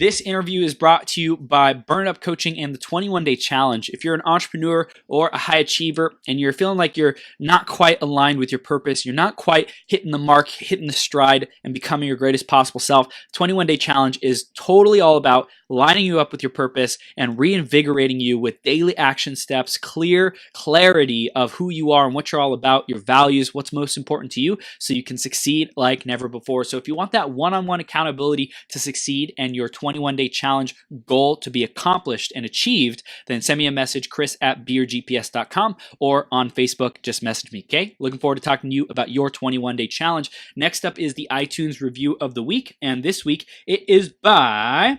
This interview is brought to you by Burn Up Coaching and the 21-Day Challenge. If you're an entrepreneur or a high achiever and you're feeling like you're not quite aligned with your purpose, you're not quite hitting the mark, hitting the stride, and becoming your greatest possible self, 21-Day Challenge is totally all about lining you up with your purpose and reinvigorating you with daily action steps, clarity of who you are and what you're all about, your values, what's most important to you, so you can succeed like never before. So if you want that one-on-one accountability to succeed and your 21-day challenge goal to be accomplished and achieved, then send me a message, chris@beergps.com, or on Facebook, just message me, okay? Looking forward to talking to you about your 21-day challenge. Next up is the iTunes review of the week, and this week it is by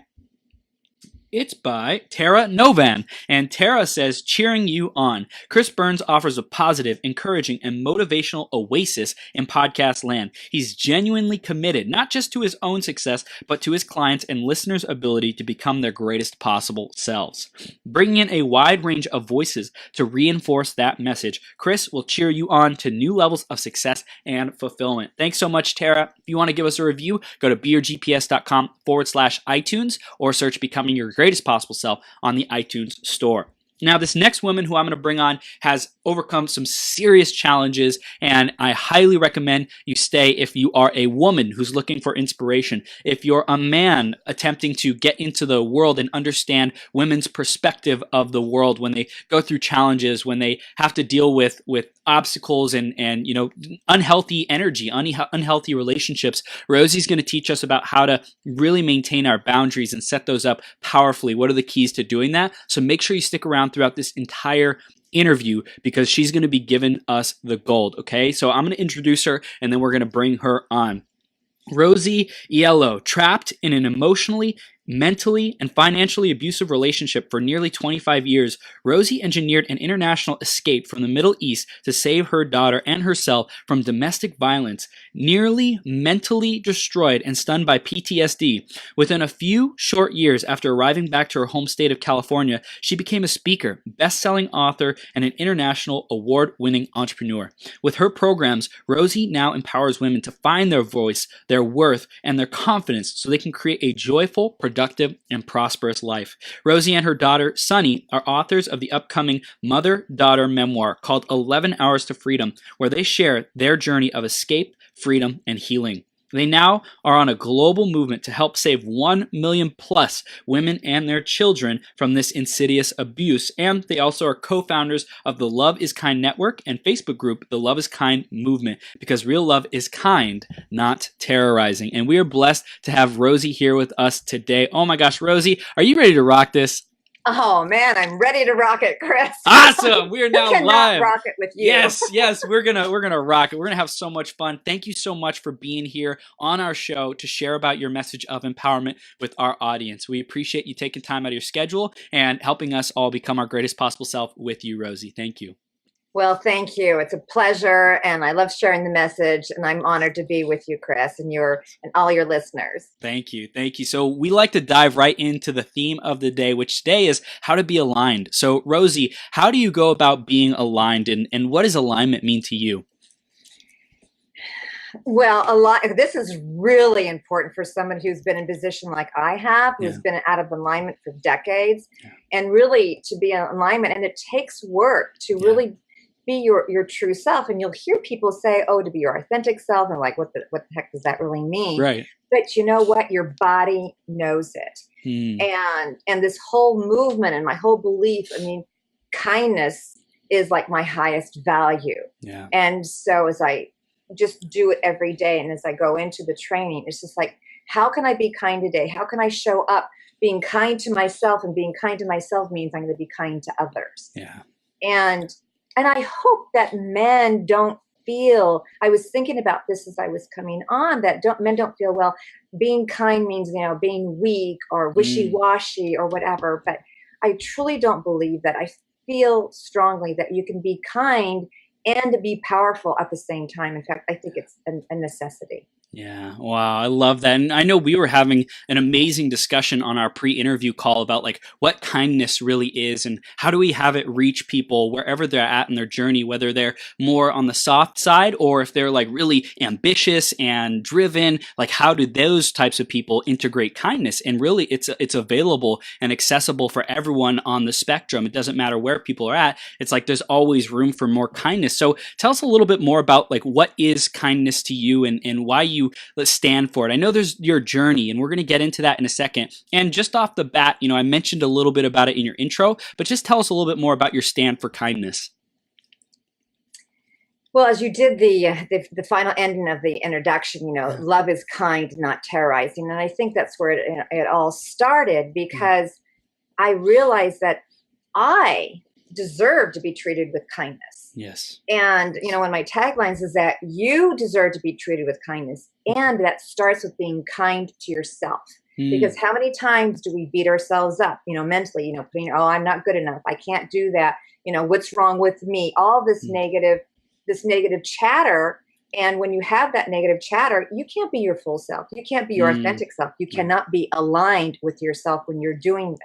Tara Novan. And Tara says, cheering you on. Chris Burns offers a positive, encouraging, and motivational oasis in podcast land. He's genuinely committed, not just to his own success, but to his clients' and listeners' ability to become their greatest possible selves. Bringing in a wide range of voices to reinforce that message, Chris will cheer you on to new levels of success and fulfillment. Thanks so much, Tara. If you want to give us a review, go to beergps.com/iTunes or search Becoming Your Greatest Possible Self on the iTunes store. Now, this next woman who I'm going to bring on has overcome some serious challenges, and I highly recommend you stay if you are a woman who's looking for inspiration, if you're a man attempting to get into the world and understand women's perspective of the world when they go through challenges, when they have to deal with obstacles and unhealthy energy, unhealthy relationships. Rosie's going to teach us about how to really maintain our boundaries and set those up powerfully. What are the keys to doing that? So make sure you stick around throughout this entire interview because she's going to be giving us the gold, okay? So I'm going to introduce her and then we're going to bring her on. Rosie Aiello, trapped in an emotionally, mentally, and financially abusive relationship for nearly 25 years, Rosie engineered an international escape from the Middle East to save her daughter and herself from domestic violence. Nearly mentally destroyed and stunned by PTSD, within a few short years after arriving back to her home state of California, she became a speaker, best-selling author, and an international award-winning entrepreneur. With her programs, Rosie now empowers women to find their voice, their worth, and their confidence so they can create a joyful, productive, and prosperous life. Rosie and her daughter, Sunny, are authors of the upcoming mother-daughter memoir called 11 Hours to Freedom, where they share their journey of escape, freedom, and healing. They now are on a global movement to help save 1 million plus women and their children from this insidious abuse. And they also are co-founders of the Love is Kind Network and Facebook group, the Love is Kind Movement, because real love is kind, not terrorizing. And we are blessed to have Rosie here with us today. Oh my gosh, Rosie, are you ready to rock this? Oh man, I'm ready to rock it, Chris. Awesome. We are now live. Rock it with you. Yes, we're gonna rock it. We're gonna have so much fun. Thank you so much for being here on our show to share about your message of empowerment with our audience. We appreciate you taking time out of your schedule and helping us all become our greatest possible self with you, Rosie. Thank you. Well, thank you. It's a pleasure, and I love sharing the message, and I'm honored to be with you, Chris, and all your listeners. Thank you. So we like to dive right into the theme of the day, which today is how to be aligned. So Rosie, how do you go about being aligned, and what does alignment mean to you? Well, this is really important for someone who's been in a position like I have, who's been out of alignment for decades, and really to be in alignment. And it takes work to really be your true self. And you'll hear people say, oh, to be your authentic self. And like, what the heck does that really mean? Right. But you know what? Your body knows it. And this whole movement and my whole belief, I mean, kindness is like my highest value. Yeah. And so as I just do it every day, and as I go into the training, it's just like, how can I be kind today? How can I show up being kind to myself? And being kind to myself means I'm going to be kind to others. Yeah. And I hope that men don't feel, I was thinking about this as I was coming on, that men don't feel, well, being kind means, being weak or wishy-washy or whatever. But I truly don't believe that. I feel strongly that you can be kind and be powerful at the same time. In fact, I think it's a necessity. Yeah. Wow. I love that. And I know we were having an amazing discussion on our pre-interview call about like what kindness really is and how do we have it reach people wherever they're at in their journey, whether they're more on the soft side or if they're like really ambitious and driven, like how do those types of people integrate kindness? And really it's available and accessible for everyone on the spectrum. It doesn't matter where people are at. It's like there's always room for more kindness. So tell us a little bit more about like what is kindness to you and why you let's stand for it. I know there's your journey, and we're going to get into that in a second. And just off the bat, I mentioned a little bit about it in your intro, but just tell us a little bit more about your stand for kindness. Well, as you did the final ending of the introduction, love is kind, not terrorizing, and I think that's where it all started because I realized that I deserve to be treated with kindness. Yes. And, one of my taglines is that you deserve to be treated with kindness. And that starts with being kind to yourself. Because how many times do we beat ourselves up, mentally, putting, oh, I'm not good enough. I can't do that. What's wrong with me? All this negative chatter. And when you have that negative chatter, you can't be your full self. You can't be your authentic self. You cannot be aligned with yourself when you're doing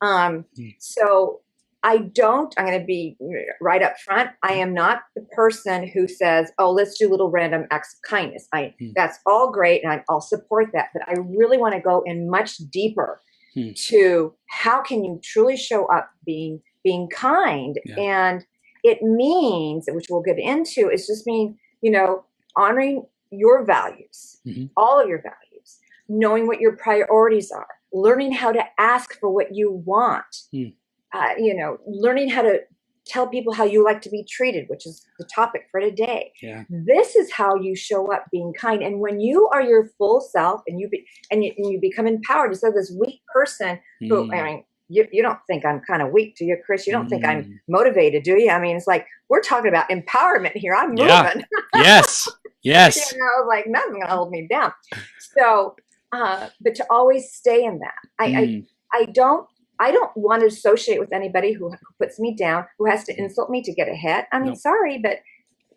that. So I'm going to be right up front. I am not the person who says, oh, let's do little random acts of kindness. That's all great. And I'll support that. But I really want to go in much deeper to how can you truly show up being kind. Yeah. And it means, which we'll get into, is just mean, honoring your values, all of your values, knowing what your priorities are, learning how to ask for what you want. Learning how to tell people how you like to be treated, which is the topic for today. Yeah. This is how you show up being kind. And when you are your full self and you become empowered, instead of this weak person who, you don't think I'm kind of weak, do you, Chris? You don't think I'm motivated, do you? I mean, it's like, we're talking about empowerment here. I'm moving. Yeah. Yes. Yes. Like nothing's going to hold me down. So, but to always stay in that. I don't want to associate with anybody who puts me down, who has to insult me to get ahead. I mean, sorry, but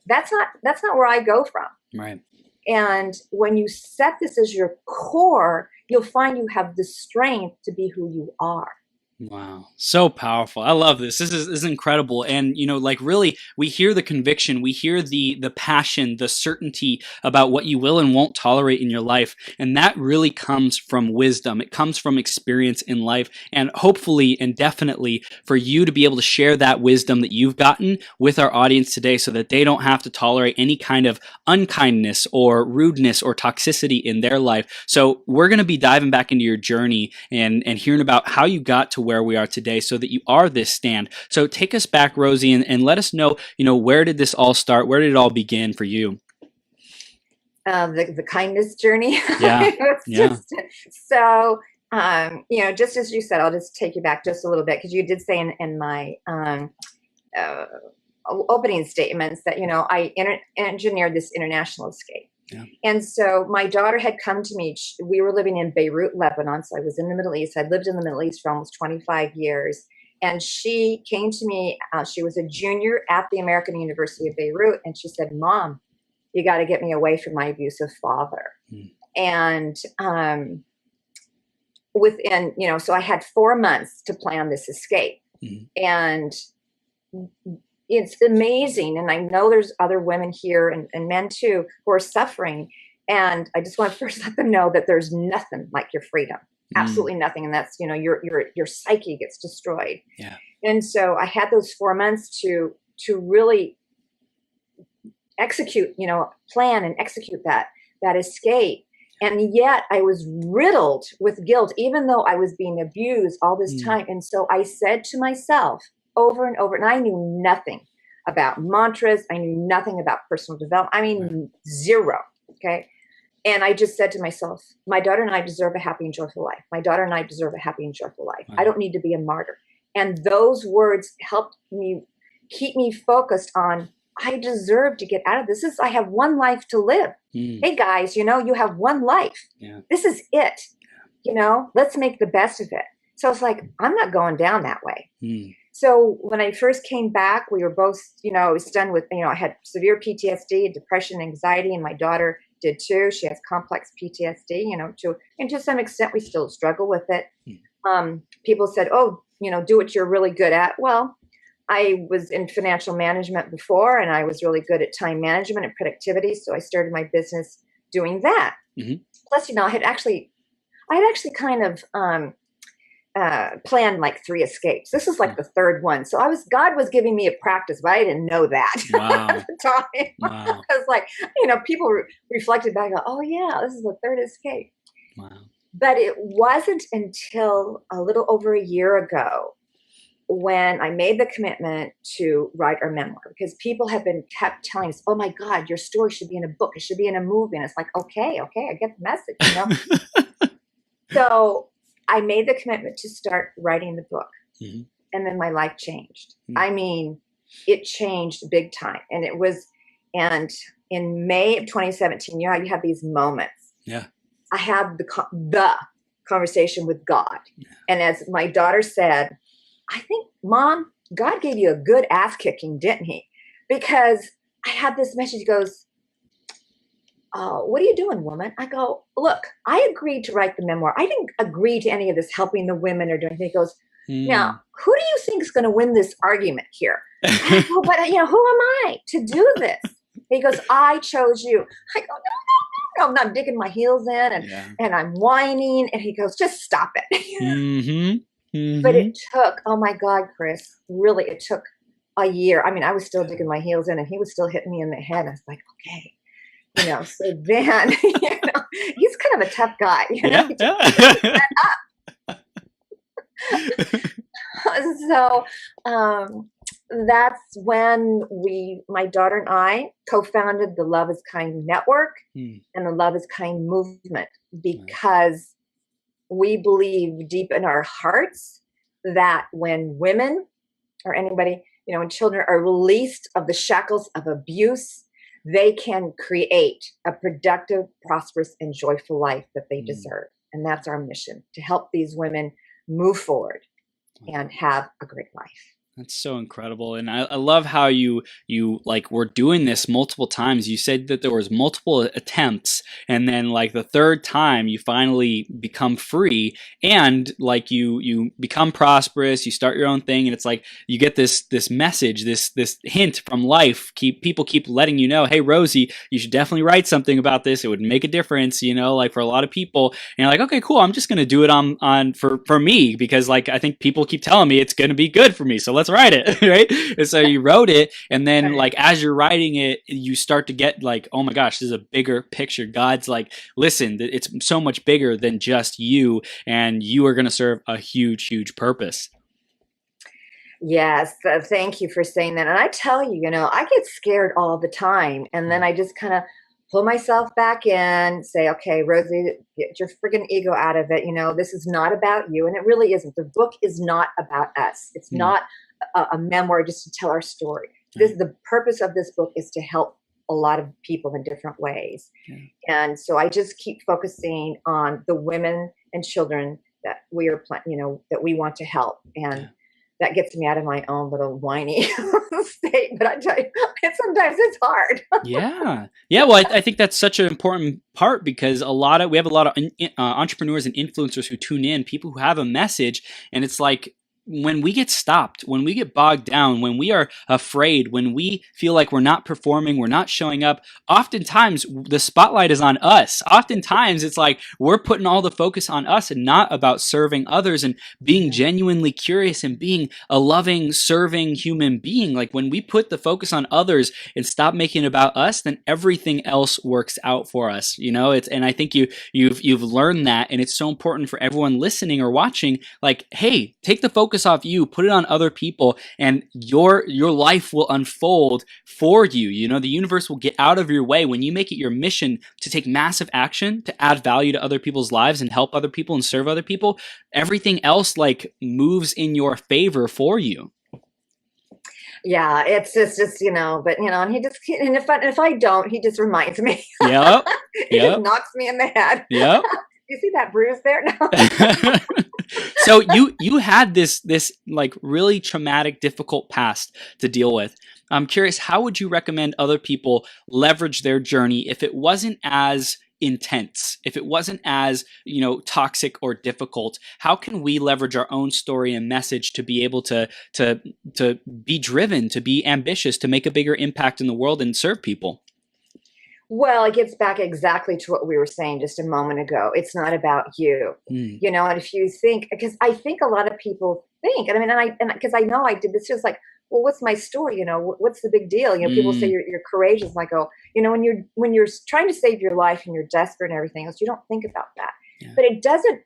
that's not where I go from. Right. And when you set this as your core, you'll find you have the strength to be who you are. Wow. So powerful. I love this. This is incredible. And, really we hear the conviction, we hear the passion, the certainty about what you will and won't tolerate in your life. And that really comes from wisdom. It comes from experience in life. And hopefully and definitely for you to be able to share that wisdom that you've gotten with our audience today so that they don't have to tolerate any kind of unkindness or rudeness or toxicity in their life. So we're going to be diving back into your journey and hearing about how you got to where we are today so that you are this stand. So take us back, Rosie, and let us know, where did this all start? Where did it all begin for you? The kindness journey. Yeah. So, just as you said, I'll just take you back just a little bit because you did say in my opening statements that, I engineered this international escape. Yeah. And so my daughter had come to me. We were living in Beirut, Lebanon. So I was in the Middle East. I'd lived in the Middle East for almost 25 years. And she came to me. She was a junior at the American University of Beirut. And she said, Mom, you got to get me away from my abusive father. And within, so I had 4 months to plan this escape. And it's amazing. And I know there's other women here and men too who are suffering. And I just want to first let them know that there's nothing like your freedom. Absolutely nothing. And that's, your psyche gets destroyed. Yeah. And so I had those 4 months to really execute, plan and execute that escape. And yet I was riddled with guilt, even though I was being abused all this time. And so I said to myself, over and over. And I knew nothing about mantras. I knew nothing about personal development. I mean, zero. Okay. And I just said to myself, my daughter and I deserve a happy and joyful life. My daughter and I deserve a happy and joyful life. I don't need to be a martyr. And those words helped me keep me focused on, I deserve to get out of this. I have one life to live. Hey guys, you have one life. Yeah. This is it. Let's make the best of it. So it's like, I'm not going down that way. So when I first came back, we were both, I was done with, I had severe PTSD, depression, anxiety, and my daughter did too. She has complex PTSD, and to some extent we still struggle with it. People said, oh, do what you're really good at. Well, I was in financial management before, and I was really good at time management and productivity. So I started my business doing that. Plus, I had actually kind of planned like 3 escapes. This is like the third one. So God was giving me a practice, but I didn't know that at the time. Wow. I was like, people reflected back, oh yeah, this is the 3rd escape. Wow. But it wasn't until a little over a year ago when I made the commitment to write our memoir, because people have kept telling us, oh my God, your story should be in a book. It should be in a movie. And it's like, okay, I get the message, So I made the commitment to start writing the book. And then my life changed. I mean, it changed big time. And and in May of 2017, you have these moments. Yeah. I had the conversation with God. And as my daughter said, I think, Mom, God gave you a good ass kicking, didn't he? Because I had this message. He goes, what are you doing, woman? I go, look, I agreed to write the memoir. I didn't agree to any of this helping the women or doing anything. He goes, now, who do you think is going to win this argument here? I go, but who am I to do this? He goes, I chose you. I go, no, I'm not digging my heels in and I'm whining. And he goes, just stop it. But it took, oh my God, Chris, really, it took a year. I mean, I was still digging my heels in and he was still hitting me in the head. I was like, okay. So then, he's kind of a tough guy. So that's when my daughter and I co-founded the Love is Kind Network and the Love is Kind movement, because we believe deep in our hearts that when women or anybody, when children are released of the shackles of abuse, they can create a productive, prosperous, and joyful life that they deserve. And that's our mission, to help these women move forward and have a great life. That's so incredible. And I love how you were doing this multiple times. You said that there was multiple attempts, and then like the 3rd time you finally become free, and like you become prosperous, you start your own thing, and it's like you get this message, this hint from life. People keep letting you know, hey Rosie, you should definitely write something about this. It would make a difference, like for a lot of people. And you're like, okay, cool, I'm just gonna do it on for me, because like I think people keep telling me it's gonna be good for me. So let's write it, right? And so you wrote it, and then like as you're writing it, you start to get like, oh my gosh, this is a bigger picture. God's like, listen, it's so much bigger than just you, and you are going to serve a huge purpose. Yes, thank you for saying that. And I tell you, I get scared all the time, and then I just kind of pull myself back in, say, okay, Rosie, get your friggin' ego out of it. This is not about you, and it really isn't. The book is not about us. It's not a memoir just to tell our story. The purpose of this book is to help a lot of people in different ways. And so I just keep focusing on the women and children that we are, that we want to help. And that gets me out of my own little whiny state. But I tell you, sometimes it's hard. Well, I think that's such an important part, because we have a lot of entrepreneurs and influencers who tune in, people who have a message, and it's like, when we get stopped, when we get bogged down, when we are afraid, when we feel like we're not performing, we're not showing up, oftentimes the spotlight is on us. Oftentimes it's like we're putting all the focus on us and not about serving others and being genuinely curious and being a loving, serving human being. Like when we put the focus on others and stop making it about us, then everything else works out for us. And I think you've learned that, and it's so important for everyone listening or watching. Like, hey, take the focus off you, put it on other people, and your life will unfold for you. The universe will get out of your way when you make it your mission to take massive action to add value to other people's lives and help other people and serve other people. Everything else like moves in your favor for you. Yeah, it's just but and he just, and if I don't, he just reminds me. He just knocks me in the head. You see that bruise there? No. So you had this like really traumatic, difficult past to deal with. I'm curious, how would you recommend other people leverage their journey if it wasn't as intense, if it wasn't as, toxic or difficult? How can we leverage our own story and message to be able to be driven, to be ambitious, to make a bigger impact in the world and serve people? Well, it gets back exactly to what we were saying just a moment ago. It's not about you, and if you think, because I think a lot of people think, and I mean, and because I know I did this, just like, well, what's my story? What's the big deal? People say you're courageous. And I go, when you're trying to save your life and you're desperate and everything else, you don't think about that. Yeah. But it doesn't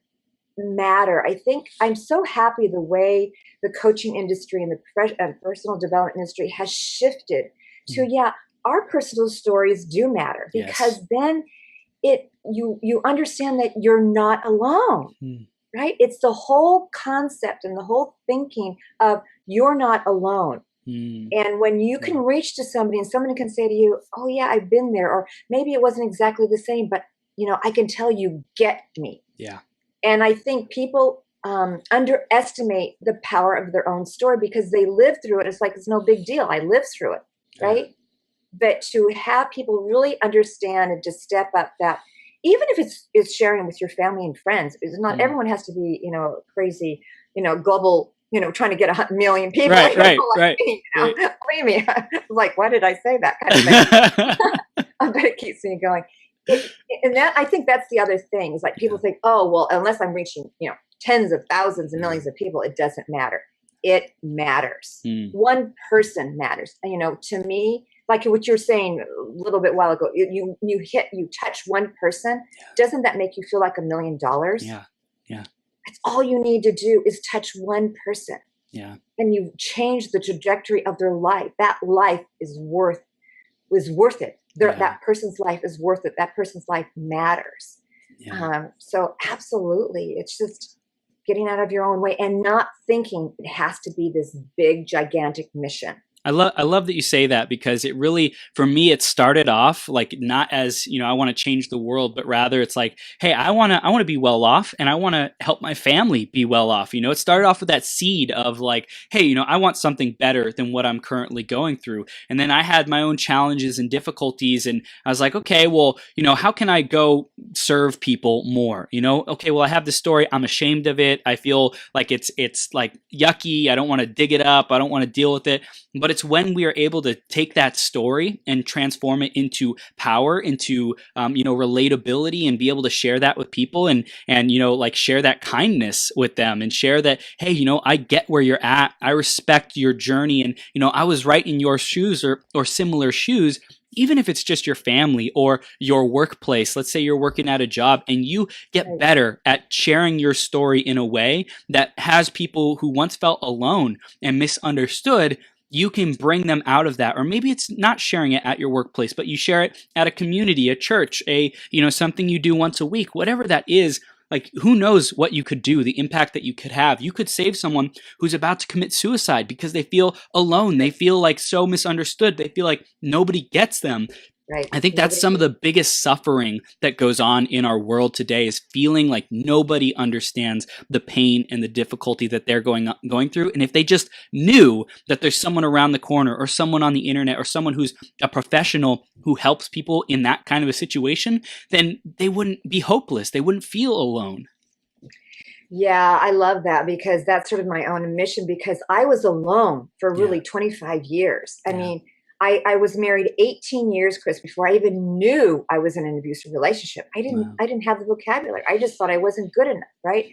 matter. I think I'm so happy the way the coaching industry and the personal development industry has shifted to, our personal stories do matter, because then you understand that you're not alone, right? It's the whole concept and the whole thinking of you're not alone. And when you can reach to somebody and somebody can say to you, oh yeah, I've been there, or maybe it wasn't exactly the same, but I can tell you get me. Yeah. And I think people underestimate the power of their own story because they live through it. It's like, it's no big deal. I lived through it, right? Yeah. But to have people really understand and to step up that, even if it's sharing with your family and friends, is not everyone has to be, crazy, global, trying to get 100 million people. Right, right. Believe me, like, why did I say that kind of thing? But it keeps me going. And that, I think that's the other thing, is like people think, oh, well, unless I'm reaching, tens of thousands and millions of people, it doesn't matter. It matters. One person matters. To me, like what you're saying a little bit while ago, you touch one person. Doesn't that make you feel like $1 million? Yeah. That's all you need to do, is touch one person. Yeah. And you've changed the trajectory of their life. That life is worth it. That person's life is worth it. That person's life matters. Yeah. So absolutely, it's just getting out of your own way and not thinking it has to be this big, gigantic mission. I love that you say that, because it really, for me, it started off like not as, I want to change the world, but rather it's like, hey, I want to be well off, and I want to help my family be well off. It started off with that seed of like, hey, I want something better than what I'm currently going through. And then I had my own challenges and difficulties, and I was like, okay, well, how can I go serve people more? Okay, well, I have this story. I'm ashamed of it. I feel like it's like yucky. I don't want to dig it up. I don't want to deal with it. But it's when we are able to take that story and transform it into power, into relatability, and be able to share that with people, and like share that kindness with them, and share that, hey, I get where you're at. I respect your journey, and I was right in your shoes or similar shoes. Even if it's just your family or your workplace, let's say you're working at a job and you get better at sharing your story in a way that has people who once felt alone and misunderstood, you can bring them out of that. Or maybe it's not sharing it at your workplace, but you share it at a community, a church, something you do once a week, whatever that is. Like, who knows what you could do, the impact that you could have. You could save someone who's about to commit suicide because they feel alone. They feel like so misunderstood. They feel like nobody gets them. Right. I think that's some of the biggest suffering that goes on in our world today, is feeling like nobody understands the pain and the difficulty that they're going through. And if they just knew that there's someone around the corner, or someone on the internet, or someone who's a professional who helps people in that kind of a situation, then they wouldn't be hopeless. They wouldn't feel alone. Yeah, I love that, because that's sort of my own mission, because I was alone for really 25 years. I mean, I was married 18 years, Chris, before I even knew I was in an abusive relationship. I didn't have the vocabulary. I just thought I wasn't good enough, right?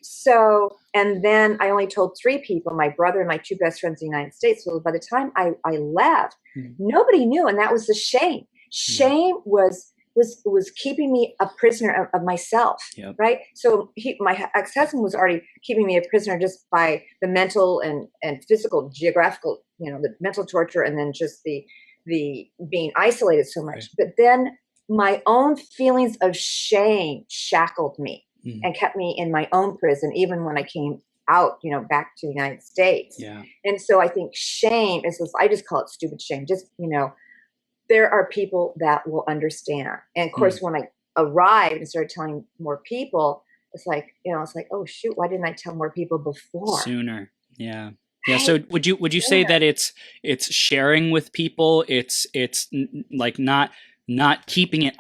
So, and then I only told 3 people, my brother and my 2 best friends in the United States. So by the time I left, nobody knew, and that was the shame. Shame was keeping me a prisoner of myself, right? So my ex-husband was already keeping me a prisoner just by the mental and physical, geographical, the mental torture, and then just the being isolated so much. But then my own feelings of shame shackled me and kept me in my own prison, even when I came out, back to the United States. Yeah. And so I think shame is this, I just call it stupid shame. Just, there are people that will understand. And of course, when I arrived and started telling more people, it's like, oh shoot, why didn't I tell more people before? Sooner. Yeah. Yeah. So would you say that it's sharing with people? It's like not keeping it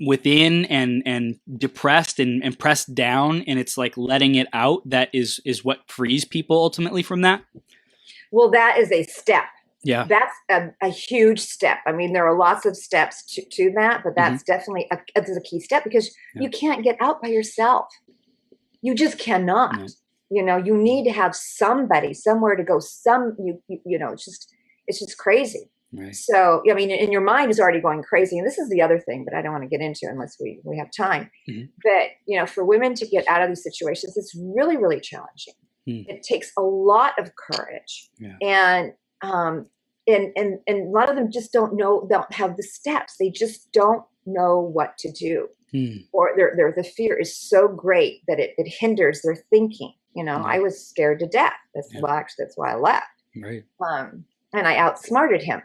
within and depressed and pressed down, and it's like letting it out. That is what frees people ultimately from that. Well, that is a step. Yeah. That's a huge step. I mean, there are lots of steps to that, but that's definitely a key step, because you can't get out by yourself. You just cannot. No. You know, you need to have somebody, somewhere to go. You know, it's just crazy. Right. So, I mean, and your mind is already going crazy. And this is the other thing that I don't want to get into unless we have time. But, you know, for women to get out of these situations, it's really, really challenging. It takes a lot of courage. Yeah. And a lot of them just don't have the steps. They just don't know what to do. Or the fear is so great that it hinders their thinking. You know, I was scared to death. That's why I left. Right. And I outsmarted him.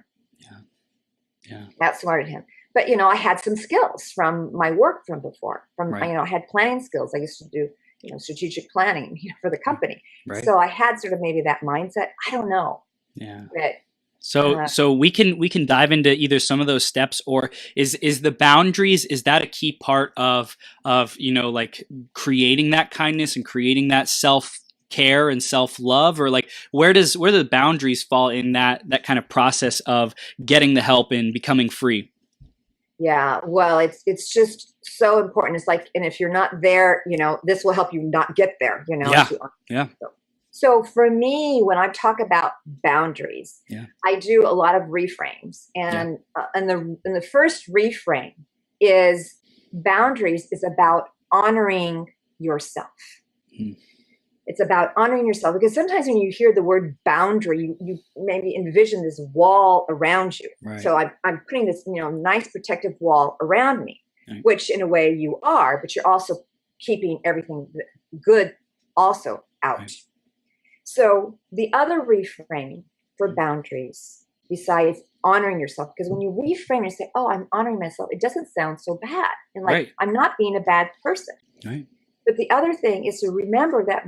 Yeah. Outsmarted him. But, you know, I had some skills from my work from before. You know, I had planning skills. I used to do, you know, strategic planning, you know, for the company. Right. So I had sort of maybe that mindset. I don't know. Yeah. But, so we can dive into either some of those steps, or is the boundaries, is that a key part of you know, like creating that kindness and creating that self-care and self-love, or like where do the boundaries fall in that kind of process of getting the help and becoming free? Yeah, well, it's just so important. It's like, and if you're not there, you know, this will help you not get there, you know. Yeah. So for me, when I talk about boundaries, I do a lot of reframes, and the first reframe is boundaries is about honoring yourself. It's about honoring yourself, because sometimes when you hear the word boundary, you maybe envision this wall around you. Right. So I'm putting this, you know, nice protective wall around me, which in a way you are, but you're also keeping everything good also out. Right. So the other reframe for boundaries, besides honoring yourself, because when you reframe and say, oh, I'm honoring myself, it doesn't sound so bad. And like, I'm not being a bad person. Right. But the other thing is to remember that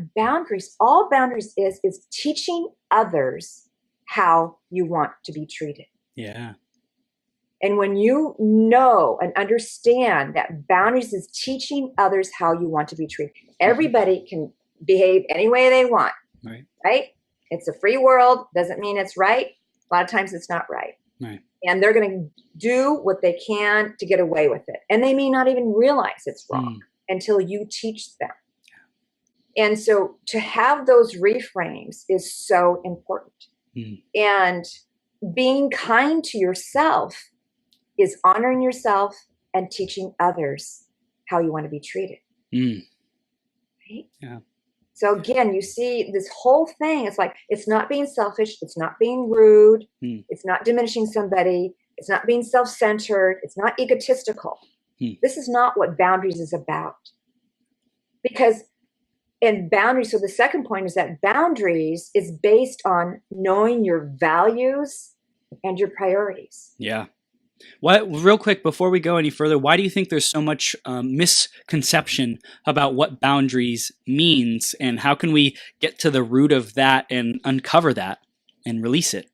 all boundaries is teaching others how you want to be treated. Yeah. And when you know and understand that boundaries is teaching others how you want to be treated, everybody can behave any way they want. Right? It's a free world. Doesn't mean it's right. A lot of times it's not right. And they're going to do what they can to get away with it. And they may not even realize it's wrong until you teach them. And so to have those reframes is so important. And being kind to yourself is honoring yourself and teaching others how you want to be treated. Right? Yeah. So again, you see this whole thing, it's like, it's not being selfish. It's not being rude. It's not diminishing somebody. It's not being self-centered. It's not egotistical. This is not what boundaries is about. Because in boundaries, so the second point is that boundaries is based on knowing your values and your priorities. Yeah. Real quick, before we go any further, why do you think there's so much misconception about what boundaries means, and how can we get to the root of that and uncover that and release it?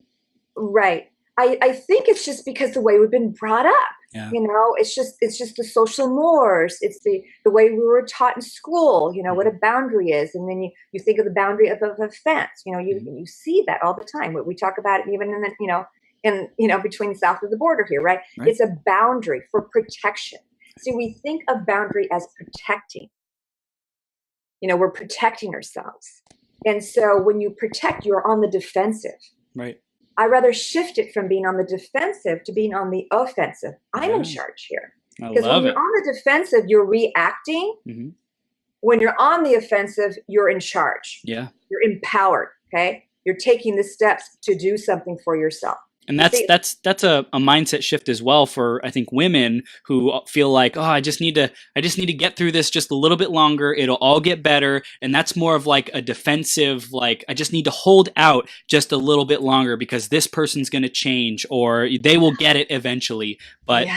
Right. I think it's just because the way we've been brought up. Yeah. You know, it's just the social mores. It's the way we were taught in school, you know, what a boundary is. And then you think of the boundary of a fence. You know, you see that all the time. We talk about it even in the, between south of the border here, right? It's a boundary for protection. See, we think of boundary as protecting. You know, we're protecting ourselves. And so when you protect, you're on the defensive. Right. I rather shift it from being on the defensive to being on the offensive. I'm in charge here. Because when you're on the defensive, you're reacting. When you're on the offensive, you're in charge. Yeah. You're empowered. Okay. You're taking the steps to do something for yourself. And that's a mindset shift as well for, I think, women who feel like, oh, I just need to get through this just a little bit longer. It'll all get better. And that's more of like a defensive, like, I just need to hold out just a little bit longer because this person's going to change or they will get it eventually. But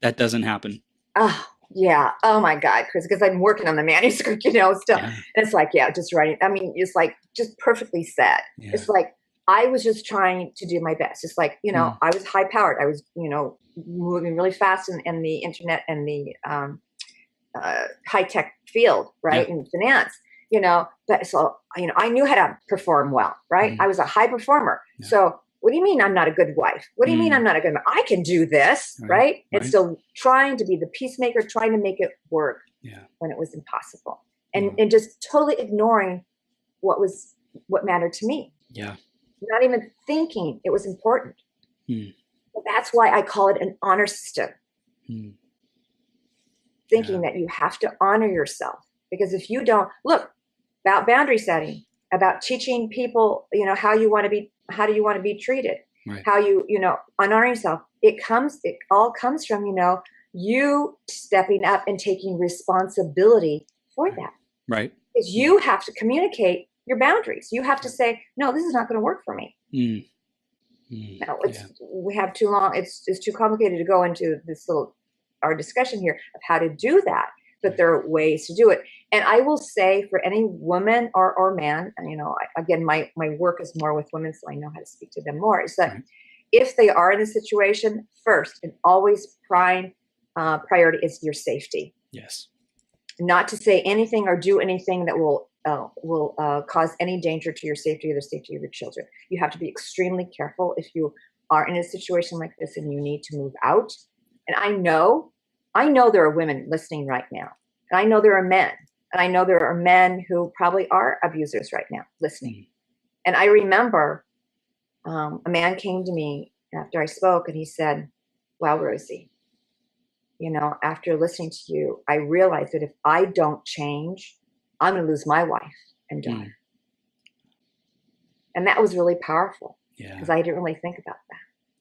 that doesn't happen. Oh, Yeah. Oh my God, Chris, because I'm working on the manuscript, still. Yeah. And it's like, yeah, just writing. I mean, it's like just perfectly said. Yeah. It's like I was just trying to do my best. It's like, I was high powered. I was, moving really fast in the internet and the high tech field, right? Yeah. In finance, but so, I knew how to perform well, right? I was a high performer. Yeah. So what do you mean I'm not a good wife? What do you mean I'm not a good mom? I can do this, right? And still trying to be the peacemaker, trying to make it work when it was impossible. And just totally ignoring what mattered to me. Yeah. Not even thinking it was important. That's why I call it an honor system. Thinking that you have to honor yourself. Because if you don't, look, about boundary setting, about teaching people, how do you want to be treated? How honoring yourself. It all comes from, you stepping up and taking responsibility for that. Right. Because you have to communicate your boundaries. You have to say, no, this is not going to work for me. No, we have too long. It's too complicated to go into our discussion here of how to do that. But there are ways to do it. And I will say for any woman or man, again, my work is more with women, so I know how to speak to them more, is that if they are in a situation, first and always prime priority is your safety. Yes. Not to say anything or do anything that will cause any danger to your safety or the safety of your children. You have to be extremely careful if you are in a situation like this and you need to move out. And I know there are women listening right now. And I know there are men. And I know there are men who probably are abusers right now listening. And I remember a man came to me after I spoke and he said, wow, Rosie, after listening to you, I realized that if I don't change, I'm going to lose my wife and daughter. And that was really powerful because I didn't really think about that.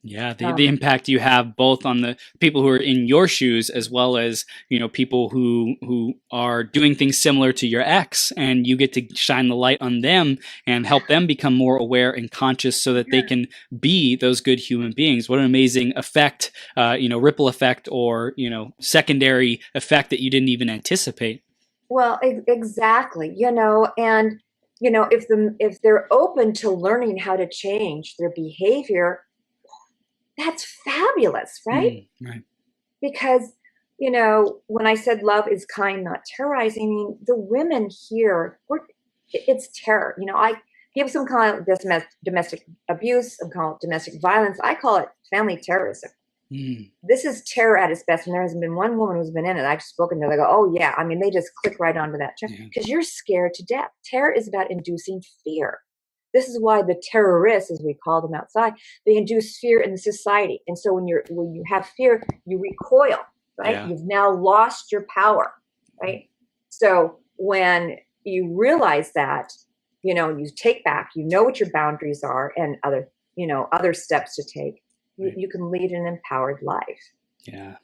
Yeah, the impact you have both on the people who are in your shoes as well as, people who are doing things similar to your ex, and you get to shine the light on them and help them become more aware and conscious so that they can be those good human beings. What an amazing effect, ripple effect or, secondary effect that you didn't even anticipate. Well, exactly, and, if they're open to learning how to change their behavior, that's fabulous, right? Right. Because, when I said love is kind, not terrorizing, the women here, it's terror. Some call it domestic abuse, some call it domestic violence. I call it family terrorism. This is terror at its best. And there hasn't been one woman who's been in it. I've spoken to them. They go, oh, yeah. I mean, they just click right onto that because you're scared to death. Terror is about inducing fear. This is why the terrorists, as we call them outside, they induce fear in society. And so when you have fear, you recoil, right? Yeah. You've now lost your power, right? So when you realize that, you take back, what your boundaries are and other steps to take, you can lead an empowered life. Yeah.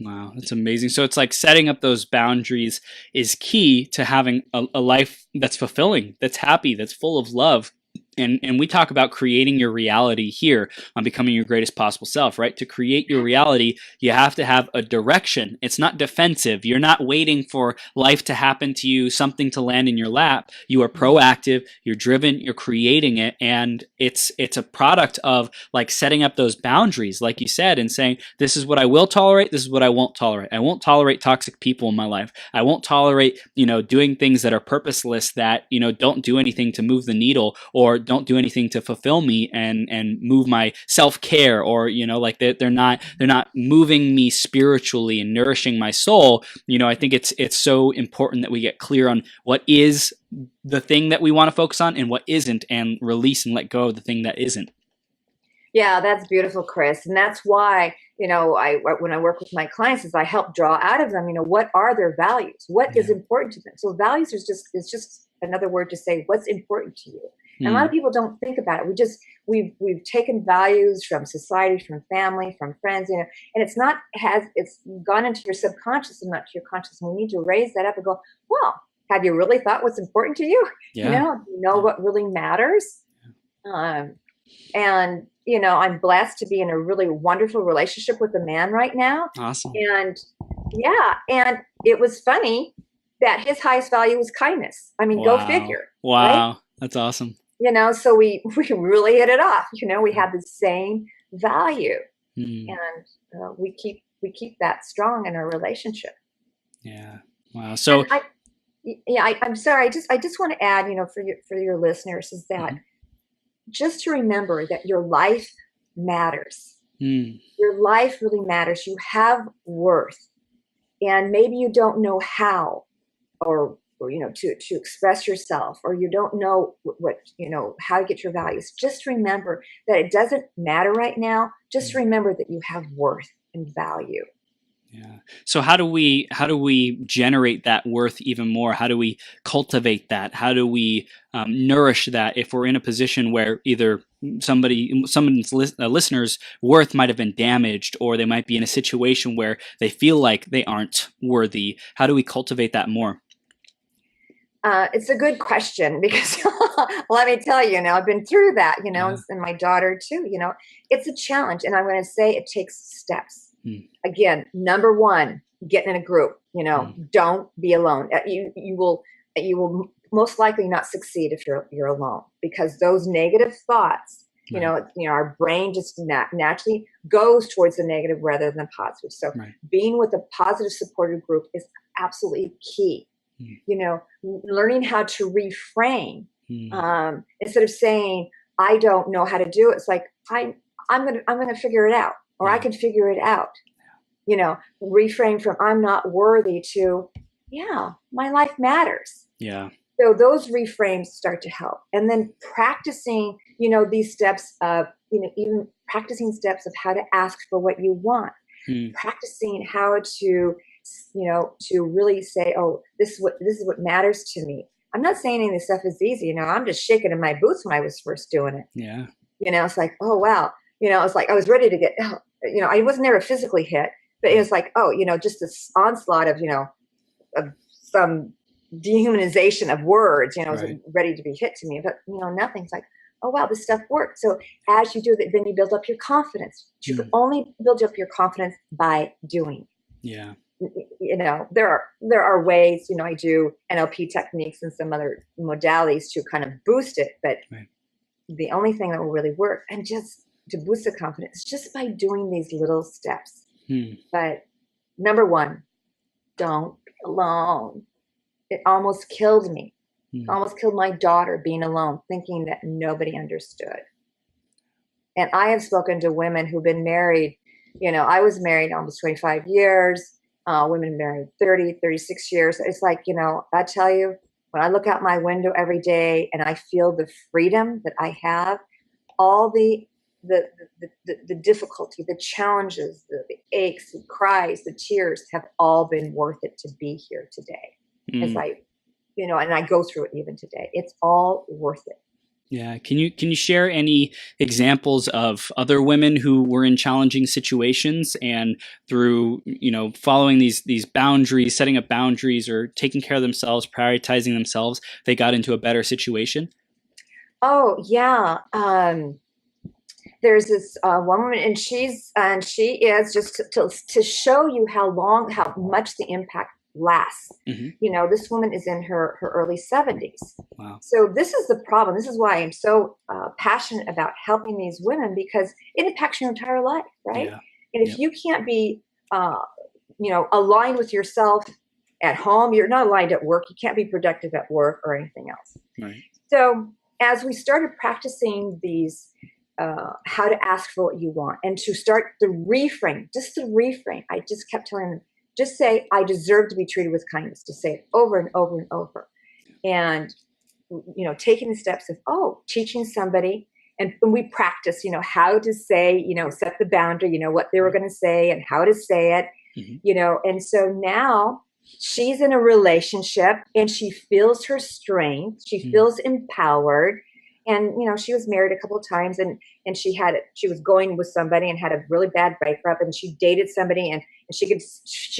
Wow, that's amazing. So it's like setting up those boundaries is key to having a life that's fulfilling, that's happy, that's full of love. And we talk about creating your reality here on Becoming Your Greatest Possible Self, right? To create your reality, you have to have a direction. It's not defensive. You're not waiting for life to happen to you, something to land in your lap. You are proactive, you're driven, you're creating it. And it's a product of like setting up those boundaries, like you said, and saying, this is what I will tolerate, this is what I won't tolerate. I won't tolerate toxic people in my life. I won't tolerate, doing things that are purposeless that, don't do anything to move the needle or don't do anything to fulfill me and move my self-care, or like they're not moving me spiritually and nourishing my soul. I think it's so important that we get clear on what is the thing that we want to focus on and what isn't, and release and let go of the thing that isn't. Yeah, that's beautiful, Chris. And that's why, when I work with my clients, is I help draw out of them, what are their values? What is important to them? So values is just another word to say what's important to you. And a lot of people don't think about it. We've taken values from society, from family, from friends, and it's gone into your subconscious and not to your conscious. And we need to raise that up and go, well, have you really thought what's important to you? Yeah. Do you know what really matters? And, you know, I'm blessed to be in a really wonderful relationship with a man right now. Awesome. And yeah, and it was funny that his highest value was kindness. I mean, Wow. go figure. Wow. Right? That's awesome. You know, so we really hit it off. You know, we have the same value, and we keep that strong in our relationship. Yeah. Wow. So I'm sorry. I just want to add, you know, for your listeners, is that just to remember that your life matters. Your life really matters. You have worth, and maybe you don't know how, or you know, to express yourself, or you don't know what, you know, how to get your values. Just remember that it doesn't matter right now. Just remember that you have worth and value. Yeah. So how do we generate that worth even more? How do we cultivate that? How do we nourish that if we're in a position where either someone's listener's worth might have been damaged, or they might be in a situation where they feel like they aren't worthy? How do we cultivate that more? It's a good question, because let me tell you, now I've been through that, you know, and my daughter too, you know, it's a challenge. And I'm going to say it takes steps. Again, number one, get in a group, you know, don't be alone. You will most likely not succeed if you're alone, because those negative thoughts, you know, our brain just naturally goes towards the negative rather than positive. So being with a positive supportive group is absolutely key. You know, learning how to reframe, instead of saying, I don't know how to do it. It's like, I'm going to figure it out, or I can figure it out. You know, reframe from I'm not worthy to, yeah, my life matters. Yeah. So those reframes start to help. And then practicing, you know, these steps of, you know, even practicing steps of how to ask for what you want, practicing how to, you know, to really say, oh, this is what matters to me. I'm not saying any of this stuff is easy. You know, I'm just shaking in my boots when I was first doing it. Yeah. You know, it's like, oh, wow. You know, it's like, I was ready to get, you know, I was never physically hit, but it was like, oh, you know, just this onslaught of, you know, of some dehumanization of words, you know, was ready to be hit to me. But, you know, nothing's like, oh, wow, this stuff works. So as you do that, then you build up your confidence. You can only build up your confidence by doing. Yeah. You know, there are ways, you know, I do NLP techniques and some other modalities to kind of boost it, but the only thing that will really work, and just to boost the confidence, just by doing these little steps. But number one, don't be alone. It almost killed me. Almost killed my daughter, being alone, thinking that nobody understood. And I have spoken to women who've been married. You know, I was married almost 25 years. Women married 30, 36 years. It's like, you know, I tell you, when I look out my window every day and I feel the freedom that I have, all the difficulty, the challenges, the aches, the cries, the tears have all been worth it to be here today. As I, you know, and I go through it even today. It's all worth it. Yeah. Can you share any examples of other women who were in challenging situations, and through, you know, following these boundaries, setting up boundaries, or taking care of themselves, prioritizing themselves, they got into a better situation? Oh yeah. There's this one woman, and she is just to show you how much the impact lasts. You know, this woman is in her early 70s. Wow. So this is the problem. This is why I'm so passionate about helping these women, because it impacts your entire life, right? Yeah. And if you can't be, you know, aligned with yourself at home, you're not aligned at work. You can't be productive at work or anything else. Right. So as we started practicing these, how to ask for what you want, and to start the reframe, I just kept telling them, just say, I deserve to be treated with kindness. To say it over and over and over. And, you know, taking the steps of, teaching somebody. And we practice, you know, how to say, you know, set the boundary, you know, what they were going to say and how to say it, you know. And so now she's in a relationship and she feels her strength. She feels empowered. And, you know, she was married a couple of times, and she was going with somebody and had a really bad breakup, and she dated somebody, and she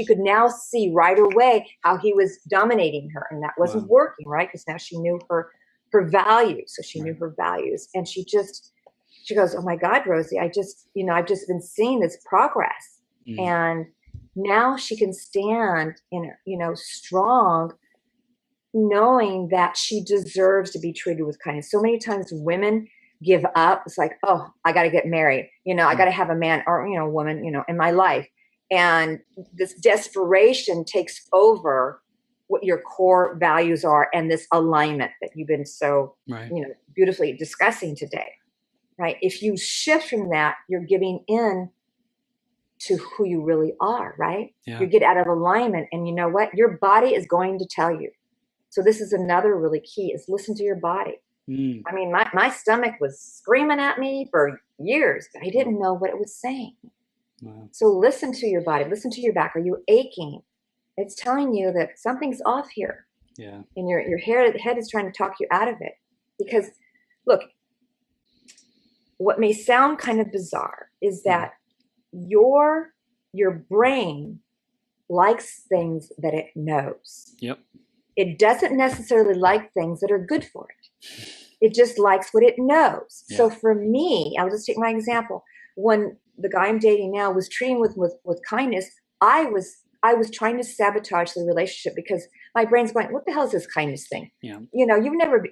could now see right away how he was dominating her, and that wasn't working, right? Because now she knew her values. So she knew her values, and she just she goes, oh my God, Rosie, I've just been seeing this progress. And now she can stand strong, knowing that she deserves to be treated with kindness. So many times women give up. It's like, oh, I got to get married. I got to have a man or, woman, in my life. And this desperation takes over what your core values are and this alignment that you've been so, beautifully discussing today, right? If you shift from that, you're giving in to who you really are, right? Yeah. You get out of alignment, and you know what? Your body is going to tell you. So this is another really key, is listen to your body. I mean, my stomach was screaming at me for years, but I didn't know what it was saying. Wow. So listen to your body, listen to your back. Are you aching? It's telling you that something's off here. Yeah. And your head is trying to talk you out of it. Because look, what may sound kind of bizarre is that your brain likes things that it knows. Yep. It doesn't necessarily like things that are good for it. It just likes what it knows. Yeah. So for me, I'll just take my example. When the guy I'm dating now was treating with kindness, I was trying to sabotage the relationship because my brain's going, what the hell is this kindness thing? Yeah. You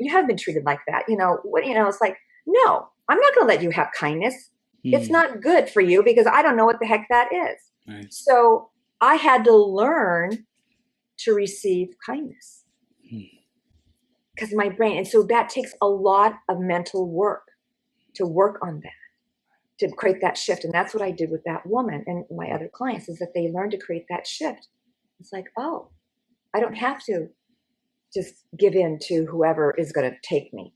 haven't been treated like that. It's like, no, I'm not going to let you have kindness. It's not good for you because I don't know what the heck that is. Right. So I had to learn to receive kindness because my brain. And so that takes a lot of mental work to work on that, to create that shift. And that's what I did with that woman and my other clients, is that they learned to create that shift. It's like, oh, I don't have to just give in to whoever is going to take me.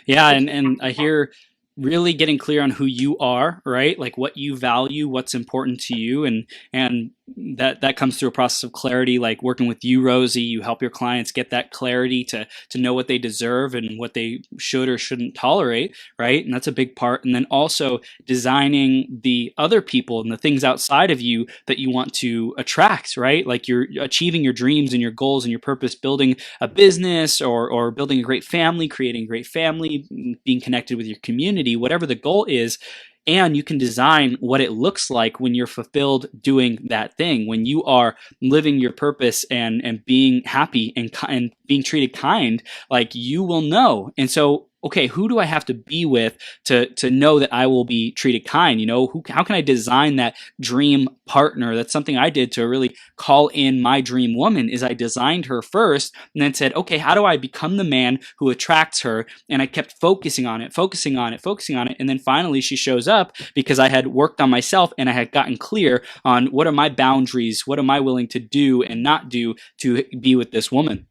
Yeah. And I hear really getting clear on who you are, right? Like what you value, what's important to you. And that comes through a process of clarity, like working with you, Rosie. You help your clients get that clarity to know what they deserve and what they should or shouldn't tolerate, right? And that's a big part. And then also designing the other people and the things outside of you that you want to attract, right? Like you're achieving your dreams and your goals and your purpose, building a business or building a great family, creating a great family, being connected with your community, whatever the goal is. And you can design what it looks like when you're fulfilled doing that thing, when you are living your purpose and being happy and being treated kind, like you will know. And so, okay, who do I have to be with to know that I will be treated kind? How can I design that dream partner? That's something I did to really call in my dream woman, is I designed her first and then said, okay, how do I become the man who attracts her? And I kept focusing on it. And then finally she shows up because I had worked on myself and I had gotten clear on what are my boundaries, what am I willing to do and not do to be with this woman.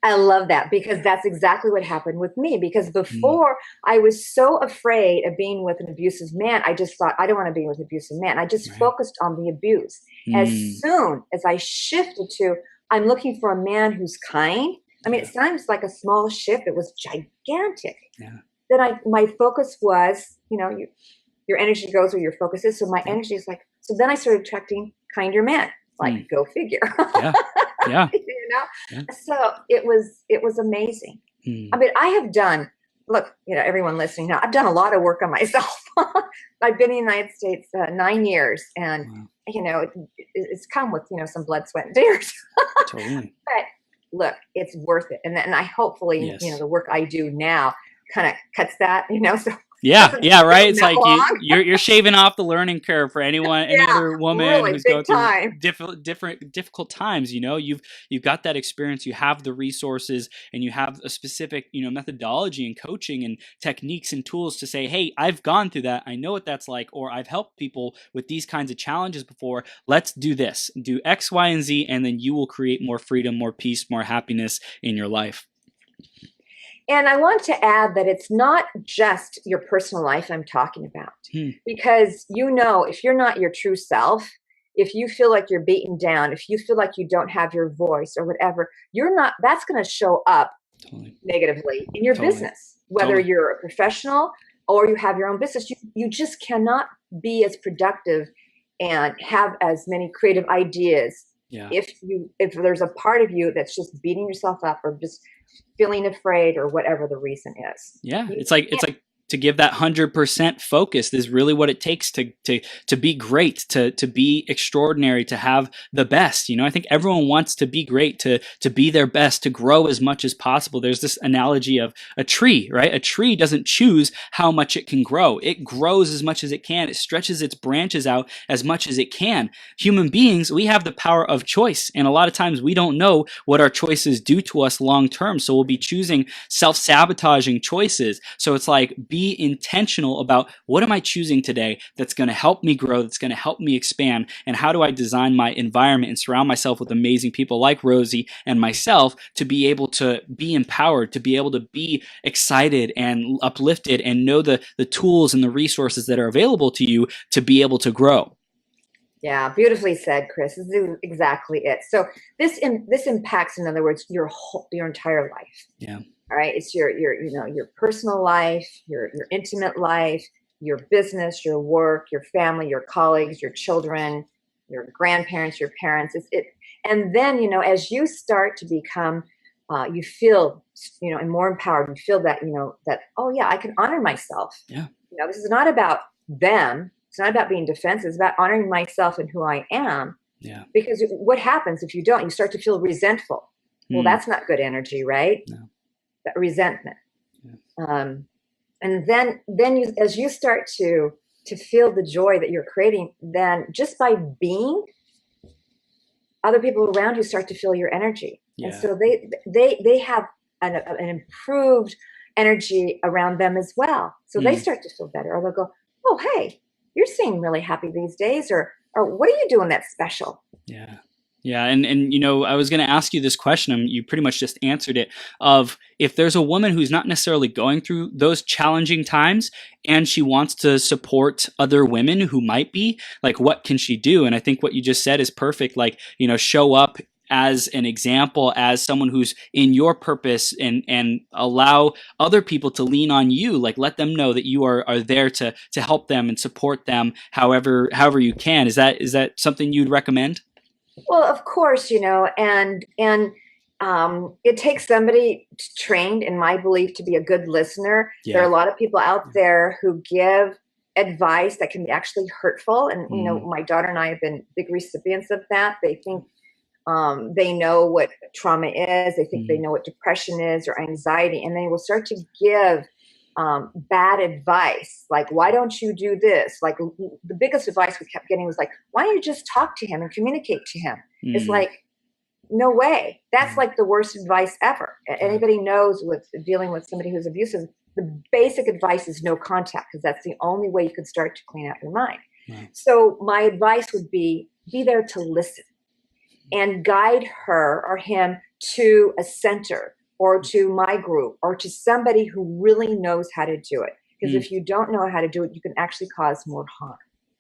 I love that, because that's exactly what happened with me. Because before I was so afraid of being with an abusive man, I just thought, I don't want to be with an abusive man. I just focused on the abuse. As soon as I shifted to, I'm looking for a man who's kind. I mean, it sounds like a small shift. It was gigantic. Yeah. Then my focus was, your energy goes where your focus is. So my energy is like, so then I started attracting kinder men. Like, go figure. Yeah. Yeah. Yeah. So it was amazing. I mean, I have done, look, everyone listening now, I've done a lot of work on myself. I've been in the United States 9 years, and it's come with some blood, sweat, and tears. Totally. But look, it's worth it, and I hopefully the work I do now kind of cuts that. So. Yeah, right. It's like you're shaving off the learning curve for any other woman really who's going through difficult times. You've got that experience, you have the resources, and you have a specific methodology and coaching and techniques and tools to say, hey, I've gone through that, I know what that's like, or I've helped people with these kinds of challenges before. Let's do this, do X, Y, and Z, and then you will create more freedom, more peace, more happiness in your life. And I want to add that it's not just your personal life I'm talking about, because if you're not your true self, if you feel like you're beaten down, if you feel like you don't have your voice or whatever, that's going to show up negatively in your business, whether you're a professional or you have your own business. You just cannot be as productive and have as many creative ideas if there's a part of you that's just beating yourself up or just feeling afraid or whatever the reason is. Yeah, it's like to give that 100% focus is really what it takes to be great, to be extraordinary, to have the best. I think everyone wants to be great, to be their best, to grow as much as possible. There's this analogy of a tree, right? A tree doesn't choose how much it can grow. It grows as much as it can. It stretches its branches out as much as it can. Human beings, we have the power of choice, and a lot of times we don't know what our choices do to us long term, so we'll be choosing self-sabotaging choices. So it's like, be intentional about, what am I choosing today that's going to help me grow, that's going to help me expand, and how do I design my environment and surround myself with amazing people like Rosie and myself to be able to be empowered, to be able to be excited and uplifted and know the tools and the resources that are available to you to be able to grow. Yeah, beautifully said, Chris. This is exactly it. So this impacts, in other words, your entire life. Yeah. All right. It's your personal life, your intimate life, your business, your work, your family, your colleagues, your children, your grandparents, your parents. And then, as you start to become, you feel, and more empowered, you feel that, that, oh yeah, I can honor myself. Yeah. This is not about them. It's not about being defensive. It's about honoring myself and who I am. Yeah. What happens if you don't? You start to feel resentful. Well, that's not good energy, right? No. That resentment. Yeah. And then as you start to feel the joy that you're creating, then just by being, other people around you start to feel your energy. Yeah. And so they have an improved energy around them as well. So they start to feel better, or they'll go, oh, hey, you're seeming really happy these days, or what are you doing that's special? Yeah. Yeah. And I was going to ask you this question, and you pretty much just answered it, of if there's a woman who's not necessarily going through those challenging times and she wants to support other women who might be, like, what can she do? And I think what you just said is perfect. Like, show up as an example, as someone who's in your purpose, and allow other people to lean on you. Like, let them know that you are there to help them and support them however you can. Is that something you'd recommend? Well, of course, and it takes somebody trained, in my belief, to be a good listener. Yeah. There are a lot of people out there who give advice that can be actually hurtful. And, my daughter and I have been big recipients of that. They think they know what trauma is. They think they know what depression is or anxiety, and they will start to give bad advice, like, why don't you do this? Like, the biggest advice we kept getting was like, why don't you just talk to him and communicate to him? It's like, no way. That's like the worst advice ever. Anybody knows, with dealing with somebody who's abusive, the basic advice is no contact, because that's the only way you can start to clean out your mind. So my advice would be there to listen and guide her or him to a center, or to my group, or to somebody who really knows how to do it. Because if you don't know how to do it, you can actually cause more harm.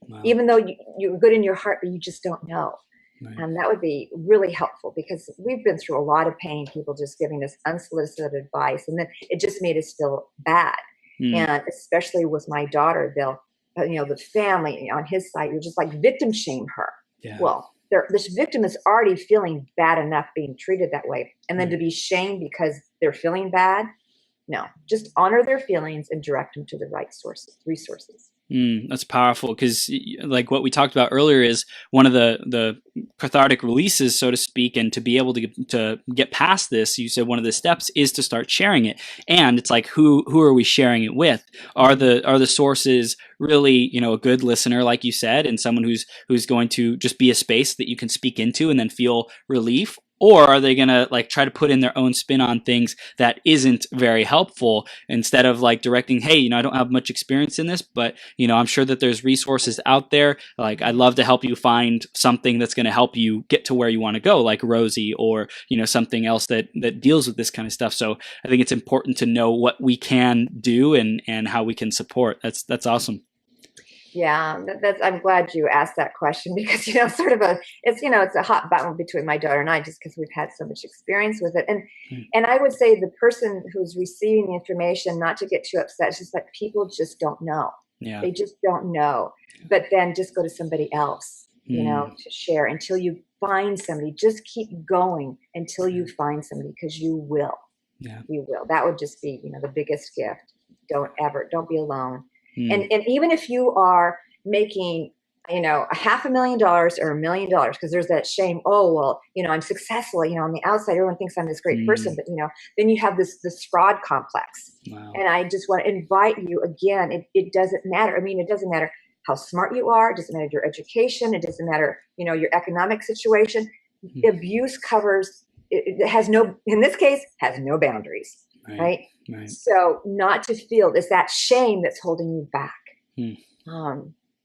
Wow. Even though you're good in your heart, but you just don't know. Right. And that would be really helpful, because we've been through a lot of pain, people just giving us unsolicited advice. And then it just made us feel bad. And especially with my daughter, they'll, the family on his side, you're just like victim shame her. Yeah. Well, this victim is already feeling bad enough being treated that way. And then to be shamed because they're feeling bad. No, just honor their feelings and direct them to the right resources. That's powerful, because like what we talked about earlier is one of the cathartic releases, so to speak, and to be able to get past this, you said one of the steps is to start sharing it. And it's like, who are we sharing it with? Are the sources really, a good listener, like you said, and someone who's going to just be a space that you can speak into and then feel relief? Or are they going to like try to put in their own spin on things that isn't very helpful, instead of like directing, hey, I don't have much experience in this, but, I'm sure that there's resources out there. Like, I'd love to help you find something that's going to help you get to where you want to go, like Rosie, or, something else that deals with this kind of stuff. So I think it's important to know what we can do and how we can support. That's awesome. Yeah, I'm glad you asked that question, because it's a hot button between my daughter and I, just because we've had so much experience with it. And I would say the person who's receiving the information, not to get too upset, it's just that people just don't know. Yeah. They just don't know. But then just go to somebody else, to share until you find somebody. Just keep going until you find somebody, because you will. Yeah. You will. That would just be, the biggest gift. don't be alone. Mm. And even if you are making, $500,000 or $1 million, because there's that shame. Oh, well, I'm successful, on the outside, everyone thinks I'm this great person, but then you have this fraud complex. Wow. And I just want to invite you again. It doesn't matter. I mean, it doesn't matter how smart you are. It doesn't matter your education. It doesn't matter, your economic situation. Abuse covers, it has no, in this case, has no boundaries. Right. So not to feel it's that shame that's holding you back.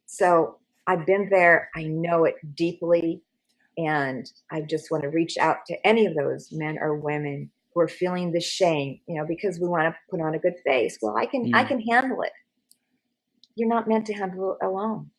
So I've been there. I know it deeply. And I just want to reach out to any of those men or women who are feeling the shame, because we want to put on a good face. Well, I can handle it. You're not meant to handle it alone.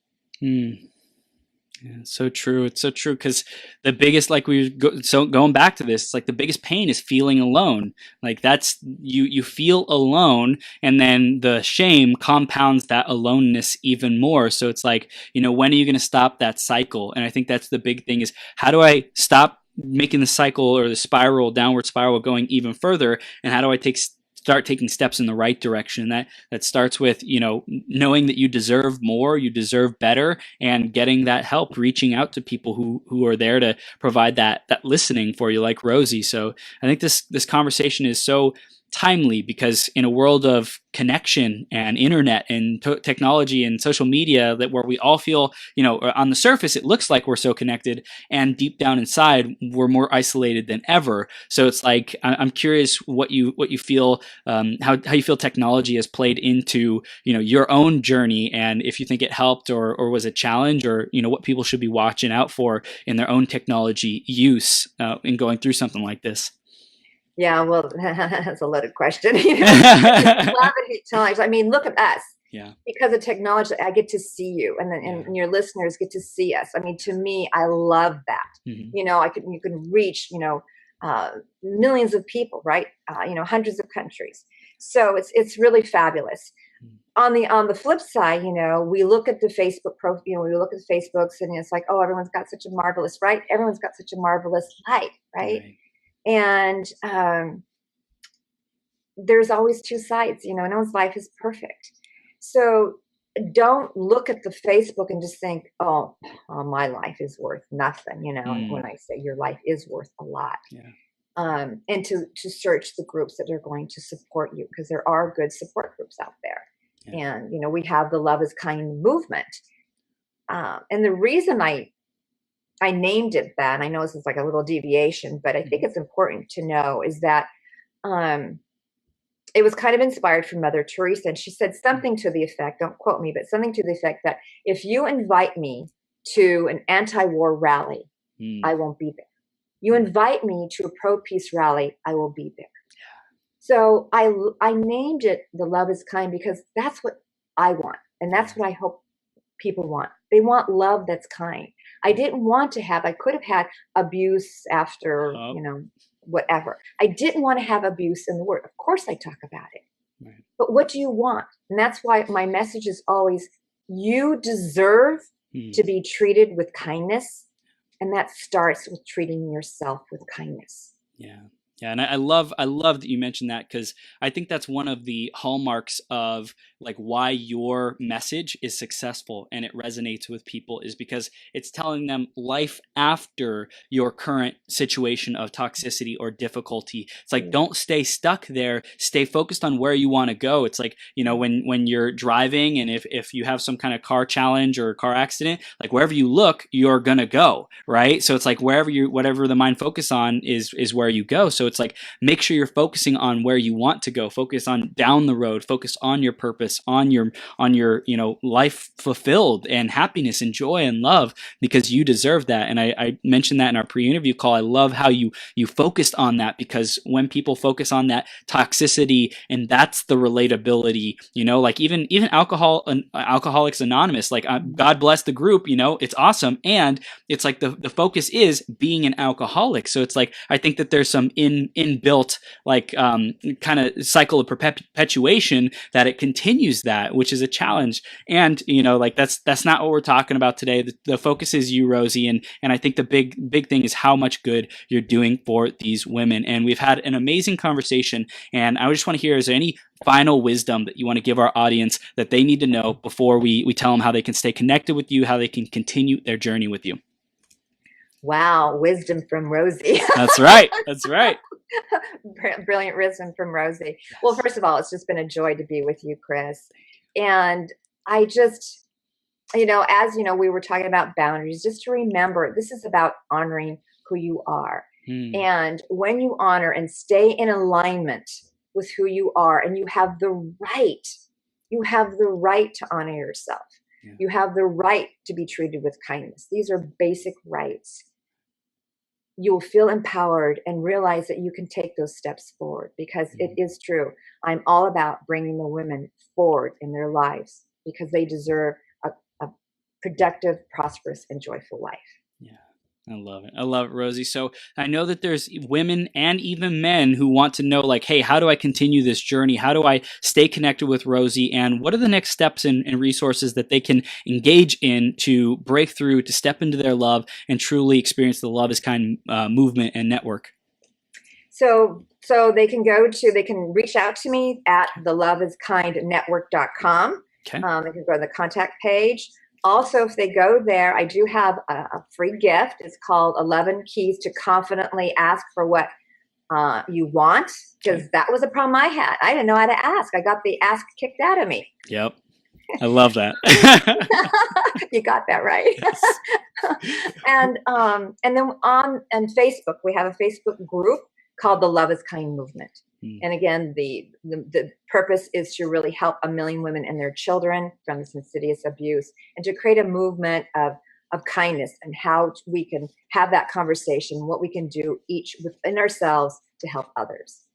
Yeah, so true. It's so true, because the biggest, going back to this, it's like the biggest pain is feeling alone. Like that's you feel alone, and then the shame compounds that aloneness even more. So it's like, when are you going to stop that cycle? And I think that's the big thing, is how do I stop making the cycle or the downward spiral going even further? And how do I start taking steps in the right direction? That starts with, knowing that you deserve more, you deserve better, and getting that help, reaching out to people who are there to provide that listening for you, like Rosie. So I think this conversation is so timely, because in a world of connection and internet and technology and social media, where we all feel, on the surface it looks like we're so connected, and deep down inside we're more isolated than ever. So it's like, I'm curious what you feel, how you feel technology has played into your own journey, and if you think it helped or was a challenge, or what people should be watching out for in their own technology use in going through something like this. Yeah, well, that's a loaded question. I mean, look at us. Yeah. Because of technology, I get to see you, and your listeners get to see us. I mean, to me, I love that. You can reach, millions of people, right? Hundreds of countries. So it's really fabulous. On the flip side, we look at the Facebook we look at the Facebooks, and it's like, oh, everyone's got such a marvelous, right? Everyone's got such a marvelous life, right? And there's always two sides, no one's life is perfect. So don't look at the Facebook and just think, oh, my life is worth nothing, when I say your life is worth a lot. And to search the groups that are going to support you, because there are good support groups out there. And, we have the Love is Kind movement. And the reason I named it that, and I know this is like a little deviation, but I think it's important to know, is that it was kind of inspired from Mother Teresa. And she said something to the effect, don't quote me, but something to the effect that if you invite me to an anti-war rally, I won't be there. You invite me to a pro-peace rally, I will be there. So I named it the Love is Kind, because that's what I want. And that's what I hope people want. They want love that's kind. I didn't want to I could have had abuse after, whatever. I didn't want to have abuse in the word. Of course I talk about it. Right. But what do you want? And that's why my message is always, you deserve to be treated with kindness. And that starts with treating yourself with kindness. Yeah. Yeah, and I love that you mentioned that, because I think that's one of the hallmarks of like why your message is successful and it resonates with people, is because it's telling them life after your current situation of toxicity or difficulty. It's like, don't stay stuck there. Stay focused on where you want to go. It's like, when you're driving, and if you have some kind of car challenge or car accident, like wherever you look, you're gonna go, right? So it's like whatever the mind focus on is where you go. So it's like, make sure you're focusing on where you want to go. Focus on down the road. Focus on your purpose, on your life fulfilled and happiness and joy and love, because you deserve that. And I mentioned that in our pre-interview call. I love how you focused on that, because when people focus on that toxicity, and that's the relatability, like even Alcoholics Anonymous, like God bless the group, it's awesome. And it's like the focus is being an alcoholic. So it's like, I think that there's some in inbuilt like kind of cycle of perpetuation that it continues that, which is a challenge. And like that's not what we're talking about today. The focus is you, Rosie, and I think the big thing is how much good you're doing for these women. And we've had an amazing conversation, and I just want to hear, is there any final wisdom that you want to give our audience that they need to know before we tell them how they can stay connected with you, how they can continue their journey with you? Wow, wisdom from Rosie. That's right. That's right. Brilliant wisdom from Rosie. Well, first of all, it's just been a joy to be with you, Chris. And I just, as we were talking about boundaries, just to remember, this is about honoring who you are. And when you honor and stay in alignment with who you are, and you have the right to honor yourself. Yeah. You have the right to be treated with kindness. These are basic rights. You will feel empowered and realize that you can take those steps forward, because it is true. I'm all about bringing the women forward in their lives, because they deserve a productive, prosperous, and joyful life. Yeah. I love it. I love it, Rosie. So I know that there's women and even men who want to know, like, hey, how do I continue this journey? How do I stay connected with Rosie? And what are the next steps and resources that they can engage in to break through, to step into their love and truly experience the Love is Kind movement and network? So they can reach out to me at theloveIsKindNetwork.com. Okay. They can go to the contact page. Also, if they go there, I do have a free gift. It's called 11 Keys to Confidently Ask for What You Want, because that was a problem I had. I didn't know how to ask. I got the ask kicked out of me. Yep. I love that. You got that right. Yes. And then on Facebook, we have a Facebook group called the Love is Kind movement. And again, the purpose is to really help 1 million women and their children from this insidious abuse, and to create a movement of kindness, and how we can have that conversation, what we can do each within ourselves to help others.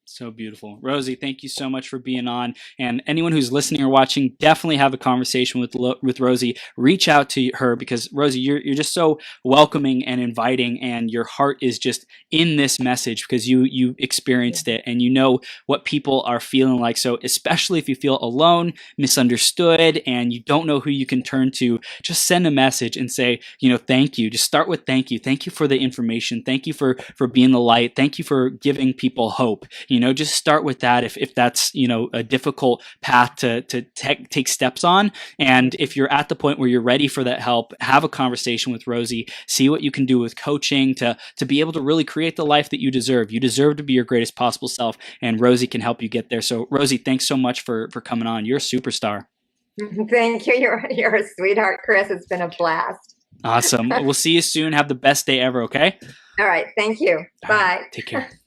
So beautiful. Rosie, thank you so much for being on. And anyone who's listening or watching, definitely have a conversation with Rosie. Reach out to her, because Rosie, you're just so welcoming and inviting, and your heart is just in this message because you experienced it and you know what people are feeling like. So especially if you feel alone, misunderstood, and you don't know who you can turn to, just send a message and say, thank you. Just start with thank you. Thank you for the information. Thank you for being the light. Thank you for giving people hope. Just start with that if that's, a difficult path to take steps on. And if you're at the point where you're ready for that help, have a conversation with Rosie, see what you can do with coaching to be able to really create the life that you deserve. You deserve to be your greatest possible self, and Rosie can help you get there. So Rosie, thanks so much for coming on. You're a superstar. Thank you. You're a sweetheart, Chris. It's been a blast. Awesome. We'll see you soon. Have the best day ever. Okay. All right. Thank you. Bye. Take care.